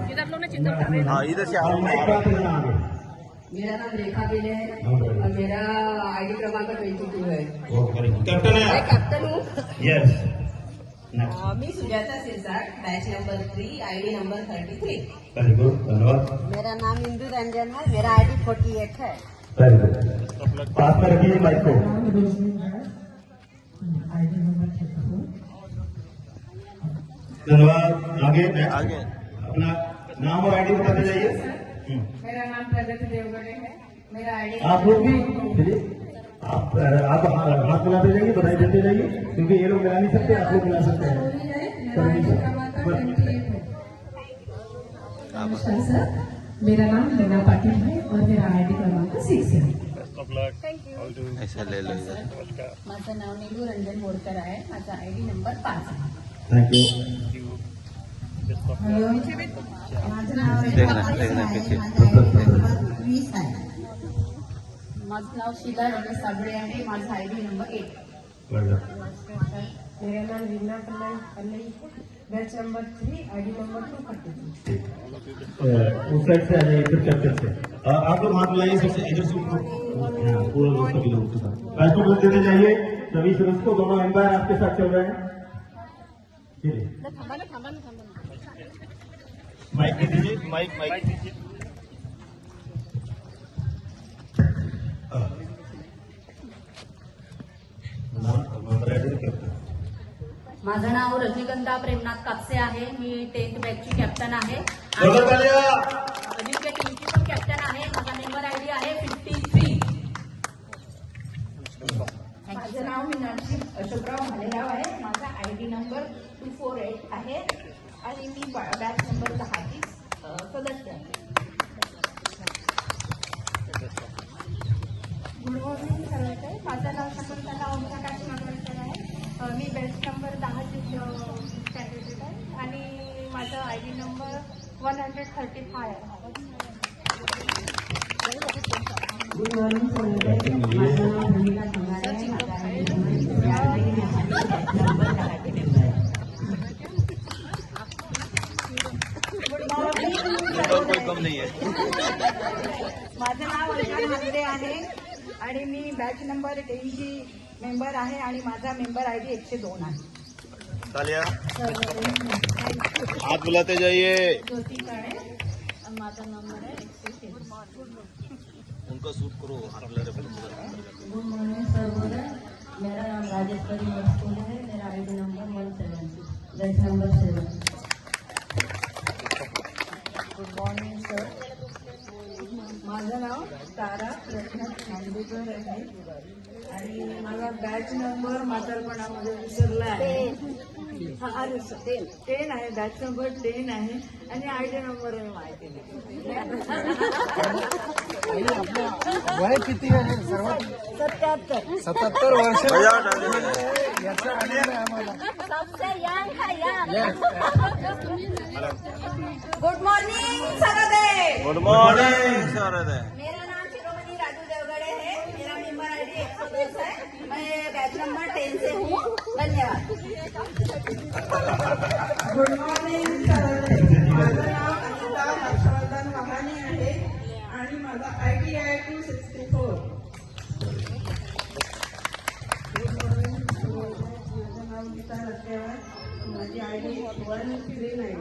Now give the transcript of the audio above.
हाँ इधर से आओ। मेरा नाम रेखा बेले है और मेरा आईडी क्रमांक 22 है। कैप्टन है, कैप्टन हूँ। यस। मी Sujata Sirsat, batch number 3, ID number 33। Very good, धन्यवाद। मेरा नाम इंदु रंजन है, मेरा आईडी 48 है। Very good. पास में रखिए माइक को। धन्यवाद। आगे आगे अपना नाम और आईडी बताते जाइए। मेरा नाम प्रगति देवगढ़े है, मेरा आईडी। आप लोग भी चलिए, आप हाथ मिलाते जाइए, बधाई देते जाइए, क्योंकि ये लोग मिला नहीं सकते, आप लोग मिला सकते हैं। नमस्कार सर, मेरा नाम लीना पाटिल है और मेरा आईडी क्रमांक 6 है। ऐसा ले लो इधर। माझं नाव नीलू रंजन बोरकर आहे, माझा आईडी नंबर 5 आहे। Thank you. माझं नाव देखना पीछे। माझं नाव शीला रमेश साबळे आहे, माझा आईडी नंबर 8। मेरा नाम Reena Kannai, batch number 3, ID number 242। उस साइड से आ जाइए, इधर कैप्टन से। आप लोग हाथ मिलाइए, सबसे इधर से पूरा लोग सभी लोग पासपोर्ट देते जाइए सभी सदस्य को। दोनों एम्पायर आपके साथ चल रहे हैं। माइक दे दीजिए, माइक दीजिए। माझं नाव रजनीगंधा प्रेमनाथ कापसे आहे, मी 10th बॅचची कॅप्टन आहे। अजिंक्य टीमची पण कॅप्टन आहे। माझा मेंबर आयडी आहे 53। माझं नाव मीनाक्षी अशोकराव भालेराव आहे, माझा आयडी नंबर 248 आहे आणि मी बॅच नंबर 10 सदस्य आहे। गुड मॉर्निंग सर्वांचे, माझं नाव शकुंतला ओमप्रकाश नागवणकर आहे, मी बॅच नंबर 10 कॅन्डिडेट आहे आणि माझा आयडी नंबर 135 आहे। गुड मॉर्निंग सर, माझं नाव भूमिका संगारे आहे, माझा आईडी नंबर 10 कोई कम नहीं है। माझं नाव अलका मांजरे आहे आणि मी बॅच नंबर 10 मेंबर आहे आणि माझा मेंबर आयडी 102 आहे। तालिया। हाथ मिलाते जाइए। ज्योति काळे, माझा नंबर आहे 123। उनको सूट करो, हाथ मिला रहे। गुड मॉर्निंग सर, मेरा नाम राजेश्वरी मस्कूल है, मेरा ID number 170, batch number 7। Good morning sir, माझं नाव तारा रत्नाथ खांडेकर आहे आणि माझा बॅच नंबर म्हातारपणामध्ये विसरला आहे। 10 आहे, बॅच नंबर 10 आहे आणि आयडी नंबर आहे माहिती नाही। वय किती आहे? 77 वर्ष। याचा आनंद आहे आम्हाला। Good morning Sarode. Good morning Sarode. मेरा नाम शिरोमणि राजू देवगढ़े है, मेरा मेंबर आईडी 120 है, मैं बैच नंबर 10 से हूँ। धन्यवाद। गुड मॉर्निंग सरोदे, माझं नाव अनिता हर्षवर्धन वहाने आहे आणि माझा आयडी आहे 264। गुड मॉर्निंग सरोदे, माझं नाव गीता रस्तेवार, माझी आयडी 139।